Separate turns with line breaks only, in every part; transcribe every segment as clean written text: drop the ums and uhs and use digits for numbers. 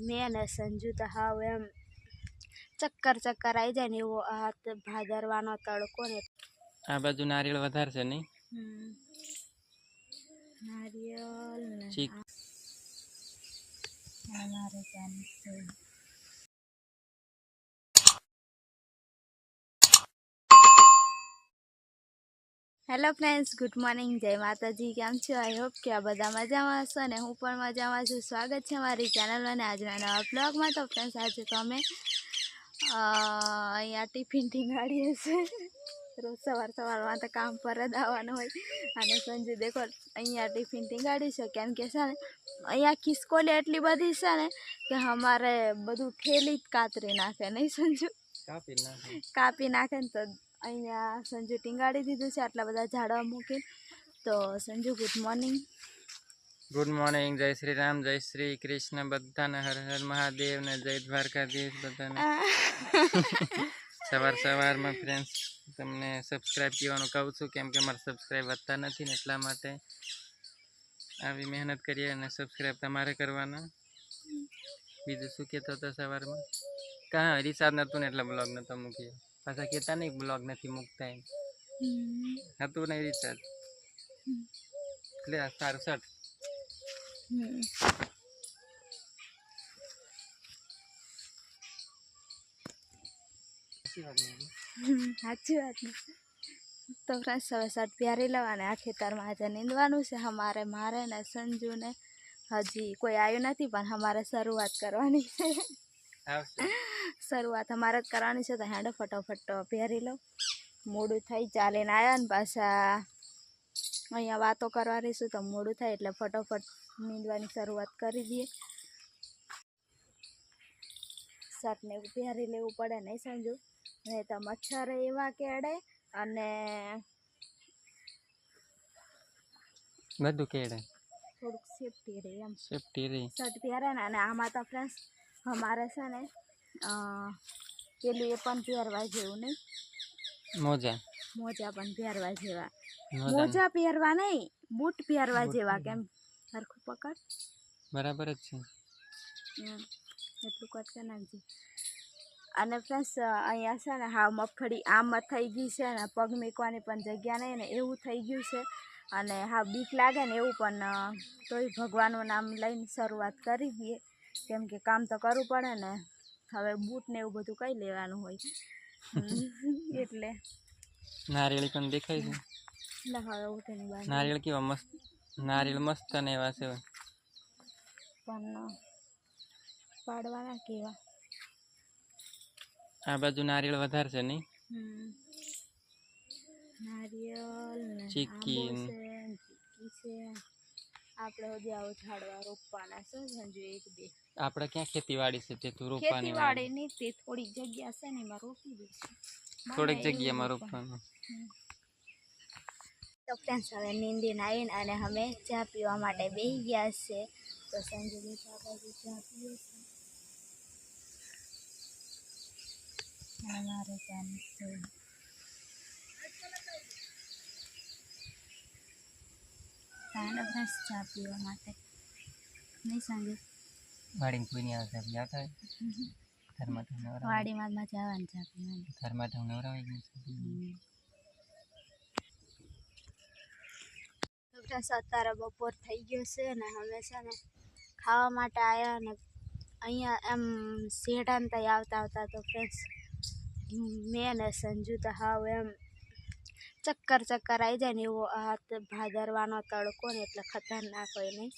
મેં ને સંજુ તો હાવ એમ ચક્કર આવી જાય ને એવો આ ભાદરવાનો તડકો ને
આ બાજુ નારિયેળ વધારે છે નહીં?
નારિયેળ ને
ચીક
અમારે ત્યાં હેલો ફ્રેન્ડ્સ, ગુડ મોર્નિંગ, જય માતાજી. કેમ છો? આઈ હોપ કે આ બધા મજામાં હશો ને હું પણ મજામાં છું. સ્વાગત છે મારી ચેનલ અને આજના નવા બ્લોગમાં. તો ફ્રેન્ડ્સ, આજે તો અમે અહીંયા ટિફિન ટીંગાડીએ છીએ. રોજ સવારમાં તો કામ પર જ આવવાનું હોય અને સંજુ દેખો અહીંયા ટિફિન ટીંગાડી છે. કેમ કે છે ને અહીંયા ખિસકોલી એટલી બધી છે ને કે અમારે બધું ઠેલી જ કાતરી નાખે, નહીં સંજુ? કાપી નાખે ને તો અહીંયા સંજુ ટીંગાડી દીધું છે આટલા બધા ઝાડવા મૂકીને. તો Sanju, good morning.
Good morning, જય શ્રી રામ, જય શ્રી કૃષ્ણ, બધાને હર હર મહાદેવ ને જય દ્વારકાધીશ બધાને. સવારમાં ફ્રેન્ડ્સ તમને સબસ્ક્રાઈબ કરવાનું કહું છું, કેમ કે મારા સબસ્ક્રાઈબ વધતા નથી ને એટલા માટે આવી મહેનત કરીએ અને સબસ્ક્રાઈબ તમારે કરવાના. બીજું શું કહેતો હતો સવારમાં? કાં રિચાર્જ નહોતું ને એટલે બ્લોગ નહોતો મૂક્યો. પાછા કહેતા નહીં બ્લોગ નથી મૂકતા એમ. હતું નહીં રિચાર્જ એટલે સારું શર્ટ.
સાચી વાત ને. તો ફ્રેન્ડ્સ, હવે શર્ટ પહેરી લેવાને આ ખેતરમાં આજે નીંદવાનું છે મારે ને સંજુને. હજી કોઈ આવ્યું નથી પણ અમારે શરૂઆત કરવાની છે. શરૂઆત અમારે જ કરવાની છે. તો હેડો ફટોફટ પહેરી લો, મોડું થઈ ચાલીને આવ્યા ને પાછા અહીંયા વાતો કરવા રહીશું તો મોડું થાય એટલે ફટોફટ નીંદવાની શરૂઆત કરી દઈએ. શર્ટને પહેરી લેવું પડે, નહીં સંજુ? નહીં તો મચ્છર એવા કેળે અને
બધું કેળે,
થોડુંક સેફટી રહે એમ.
સેફટી રહી
શર્ટ પહેરે ને. અને આમાં તો ફ્રેન્ડ્સ અમારે છે ને પેલું એ પણ પહેરવા જેવું નહીં, મોજા પણ પહેરવા જેવા. મોજા પહેરવા નહીં, બૂટ પહેરવા જેવા. કેમ સરખું પકડ,
બરાબર જ છે
એટલું કટ કરી નાખજે. અને ફ્રેન્ડ્સ, અહીંયા છે ને હા મગફળી આમ થઈ ગઈ છે ને પગ મૂકવાની પણ જગ્યા નહીં ને એવું થઈ ગયું છે. અને હા બીક લાગે ને એવું, પણ તોય ભગવાનનું નામ લઈને શરૂઆત કરી દઈએ, કેમ કે કામ તો કરવું પડે ને. હવે બૂટ ને એવું બધું કઈ લેવાનું હોય એટલે.
નારિયેળ પણ દેખાય છે.
હવે ઉઠીની બાજુ
નારિયેળ કેવા મસ્ત, નારિયેળ મસ્ત ને એવા છે
પણ પાડવાના કેવા.
આ બાજુ નારિયેળ વધારે છે નહીં?
નારિયેળ ને
ચીકી
છે. આપણે હજી આવું ઝાડવા રોપવાના છે સંજુ, એક બે.
આપણે ક્યાં ખેતીવાડી છે તે તું રોપવાની?
ખેતીવાડી નહીં, તે થોડીક જગ્યા છે ને એમાં રોપી દઈશું.
થોડીક જગ્યામાં રોપવાનું.
તો ફ્રેન્ડ્સ, હવે નીંદીને આવીને અને અમે ચા પીવા માટે બેસી ગયા છે. તો સંજુ બેઠા બાજુ ચા પીએ છે. અમારે ત્યાં ચા પીવા માટે નહીં સંજુ?
વાડીમાં કોઈ નહીં આવતા આવતા
વાડીમાં મજા આવે ને ચા પીવાની.
ઘરમાં તો નવરાવાઈ ગયું છે.
અત્યારે બપોર થઈ ગયો છે ને અમે છે ને ખાવા માટે આવ્યા ને અહીંયા એમ શેઢાને ત્યાં આવતા તો ફ્રેન્ડ્સ મેં ને સંજુ તો હાવ એમ ચક્કર આવી જાય ને એવો આ ભાદરવાનો તડકો ને એટલે ખતરનાક હોય નહીં.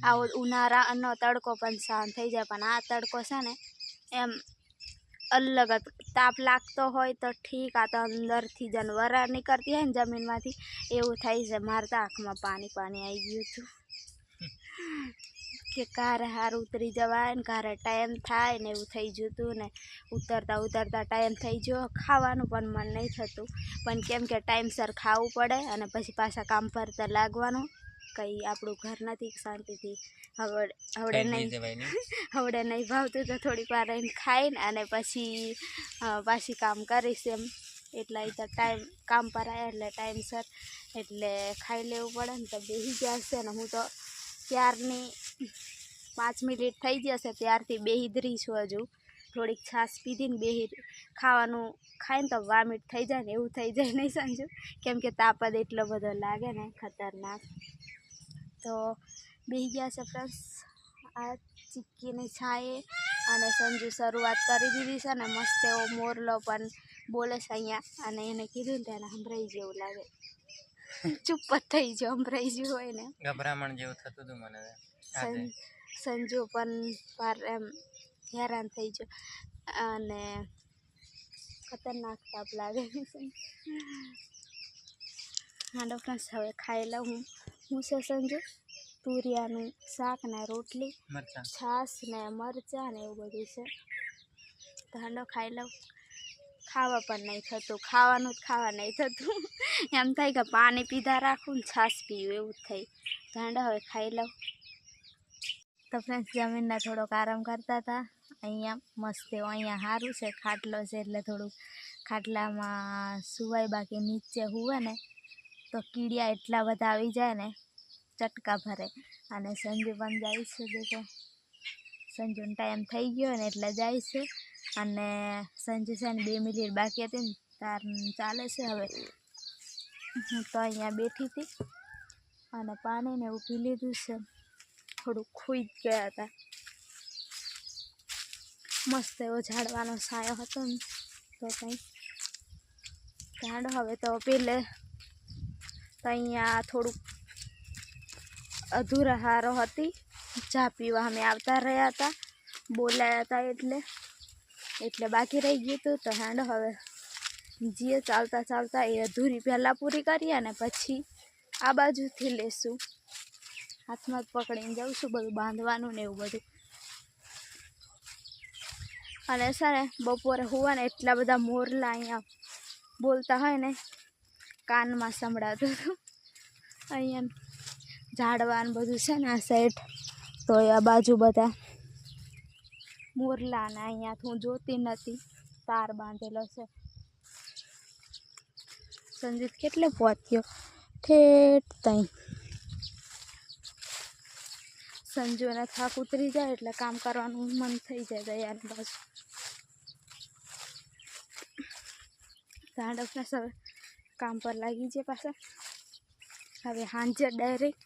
આવો ઉનાળાનો તડકો પણ શાંત થઈ જાય, પણ આ તડકો છે ને એમ અલગ જ તાપ લાગતો હોય તો ઠીક, આ તો અંદરથી જાનવર નીકળતી હોય ને જમીનમાંથી એવું થાય છે. મારે તો આંખમાં પાણી આવી ગયું હતું કે કારે હાર ઉતરી જવાય ને કારે ટાઈમ થાય ને એવું થઈ ગયું હતું ને. ઉતરતા ટાઈમ થઈ ગયો, ખાવાનું પણ મન નહીં થતું, પણ કેમ કે ટાઈમસર ખાવું પડે અને પછી પાછા કામ પર તો લાગવાનું. કંઈ આપણું ઘર નથી શાંતિથી હવડે નહીં ભાવતું તો થોડીક વાર રહીને ખાઈને અને પાછી કામ કરીશ એમ. એટલે એ તો ટાઈમ કામ પર આવ્યા એટલે ટાઈમસર એટલે ખાઈ લેવું પડે ને. તો બેસી ગયા છે ને હું તો ક્યારની 5 મિનિટ થઈ જશે ત્યારથી બેહી જ રહી છું. હજુ થોડીક છાશ પીધી ને બેહી ખાવાનું ખાઈને તો વામિટ થઈ જાય ને એવું થઈ જાય નહીં સંજુ, કેમ કે તાપ જ એટલો બધો લાગે ને ખતરનાક. તો બેહી ગયા છે ફ્રેન્ડ્સ આ ચીક્કીની છાંયે, અને સંજુ શરૂઆત કરી દીધી છે ને મસ્ત એવો મોરલો પણ બોલે છે અહીંયા, અને એને કીધું ને તેને સંભળાઈ જેવું લાગે. ચૂપ જ થઈ ગયો, સંભળાઈ જેવું હોય ને
ગભરામણ જેવું થતું હતું મને આજે.
સંજુ પણ પર એમ હેરાન થઈ ગયો, અને ખતરનાક તાપ લાગે. હાલો ફ્રેન્ડ્સ હવે ખાઈ લઉં હું છે સંજુ તુરિયાનું શાક ને રોટલી, છાશ ને મરચાં ને એવું બધું છે. તો હાલો ખાઈ લઉં. ખાવા પણ નહીં થતું, ખાવાનું જ ખાવા નહીં થતું. એમ થાય કે પાણી પીધા રાખું ને છાશ પીવું એવું જ થાય. તો હાલો હવે ખાઈ લઉં. તો ફ્રેન્ડ્સ જમીનના થોડોક આરામ કરતા હતા. અહીંયા મસ્ત એવું અહીંયા સારું છે, ખાટલો છે એટલે થોડુંક ખાટલામાં સુવાય, બાકી નીચે હુવે ને તો કીડિયા એટલા બધા આવી જાય ને ચટકા ભરે. અને સંજુ પણ જાય છે, દેખો સંજુનો ટાઈમ થઈ ગયો ને એટલે જાય છે. અને સંજુ છે ને 2 મિનિટ બાકી હતી ને તાર ચાલે છે. હવે હું તો અહીંયા બેઠી હતી અને પાણીને એવું પી લીધું છે. થોડુંક ખુઈ જ ગયા હતા. મસ્ત એવો ઝાડવાનો છાંયો હતો ને તો કંઈ ઝાડ. હવે તો પેલે તો અહીંયા થોડુંક અધૂરા હારો હતી, ચા પીવા અમે આવતા રહ્યા હતા, બોલાયા હતા એટલે બાકી રહી ગયું હતું. તો હેંડો હવે જે ચાલતા ચાલતા એ અધૂરી પહેલાં પૂરી કરીએ ને પછી આ બાજુથી લેશું. હાથમાં જ પકડીને જાઉં છું, બધું બાંધવાનું ને એવું બધું. અને છે ને બપોરે હુવા ને એટલા બધા મોરલા અહીંયા બોલતા હોય ને કાનમાં સંભળાતું હતું. અહીંયા ઝાડવાનું બધું છે ને આ સાઈડ, તો આ બાજુ બધા મોરલા ને અહીંયા હું જોતી નથી, તાર બાંધેલો છે. સંજીત કેટલે પહોંચ્યો? ઠેઠ તઈ. સંજુને થાક ઉતરી જાય એટલે કામ કરવાનું મન થઈ જાય દયાની બાજુ. ઝાડકને હવે કામ પર લાગી જાય પાછા. હવે સાંજે ડાયરેક્ટ.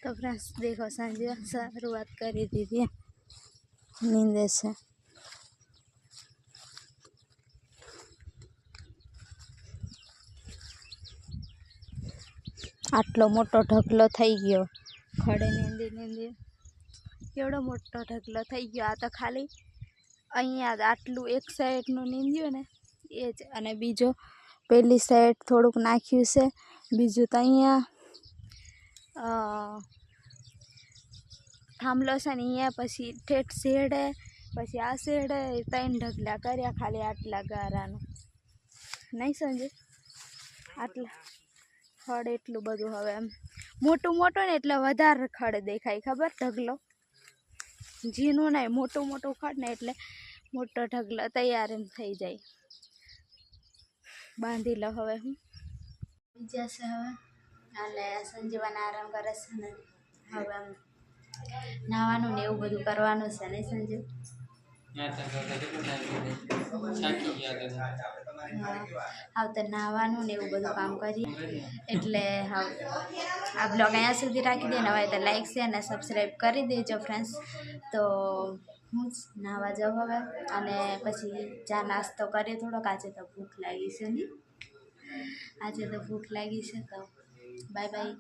તો ફ્રેન્ડ્સ દેખો સાંજે શરૂઆત કરી દીધી, નીંદે છે. આટલો મોટો ઢગલો થઈ ગયો, ખડે નીંદી કેવડો મોટો ઢગલો થઈ ગયો. આ તો ખાલી અહીંયા આટલું એક સાઈડનું નીંદ્યું ને એ જ, અને બીજો પેલી સાઈડ થોડુંક નાખ્યું છે. બીજું તો અહીંયા થાંભલો છે ને અહીંયા, પછી ઠેઠ શેડે, પછી આ શેડે 3 ઢગલા કર્યા ખાલી આટલા ગારાનું. નહીં સમજે આટલા ખડ એટલું બધું. હવે એમ મોટું ને એટલે વધારે ખડ દેખાય, ખબર? ઢગલો ઝીનું નહીં, મોટું ખડ ને એટલે મોટો ઢગલો તૈયાર એમ થઈ જાય. બાંધી લો હવે હું બીજા છે હવે. અને સંજીવન આરામ કરે છે ને હવે આમ નાવાનું ને એવું બધું કરવાનું છે ને સંજીવ. હા તો નાવાનું ને એવું બધું કામ કરીએ એટલે હા આ બ્લોગ અહીંયા સુધી રાખી દે ને. હવે તો લાઈક શેર અને સબસ્ક્રાઈબ કરી દેજો ફ્રેન્ડ્સ. તો હું જ નાહવા જાઉં હવે, અને પછી ચા નાસ્તો કરીએ થોડોક. આજે તો ભૂખ લાગી છે ને, આજે તો ભૂખ લાગી છે. તો બાય બાય.